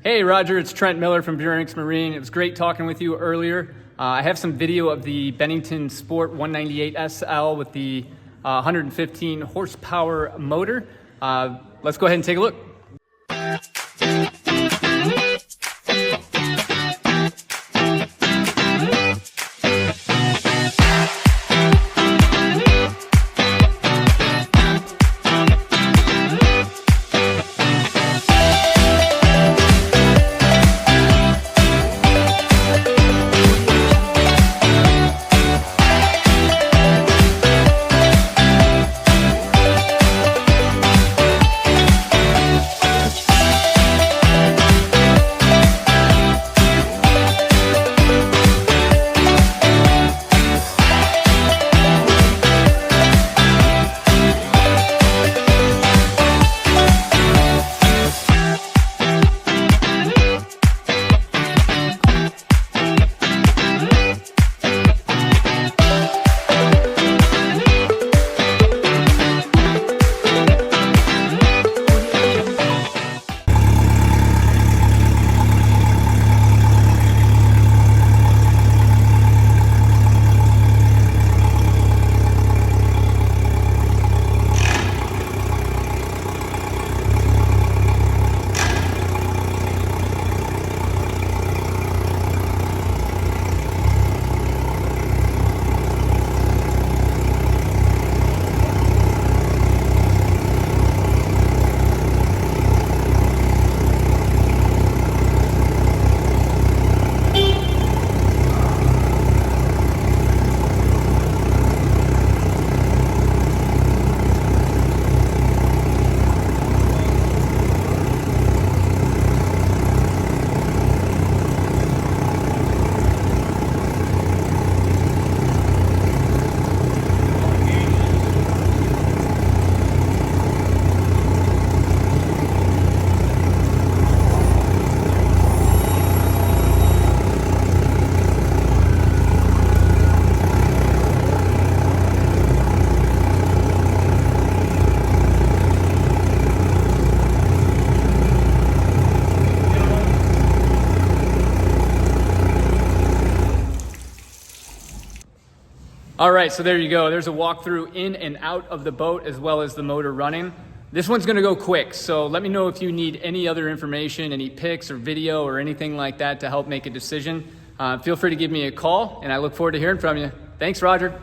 Hey Roger, it's Trent Miller from Veurink Marine. It was great talking with you earlier. I have some video of the Bennington Sport 198 SL with the 115 horsepower motor. Let's go ahead and take a look. All right, so there you go. There's a walkthrough in and out of the boat as well as the motor running. This one's gonna go quick, so let me know if you need any other information, any pics or video or anything like that to help make a decision. Feel free to give me a call, and I look forward to hearing from you. Thanks, Roger.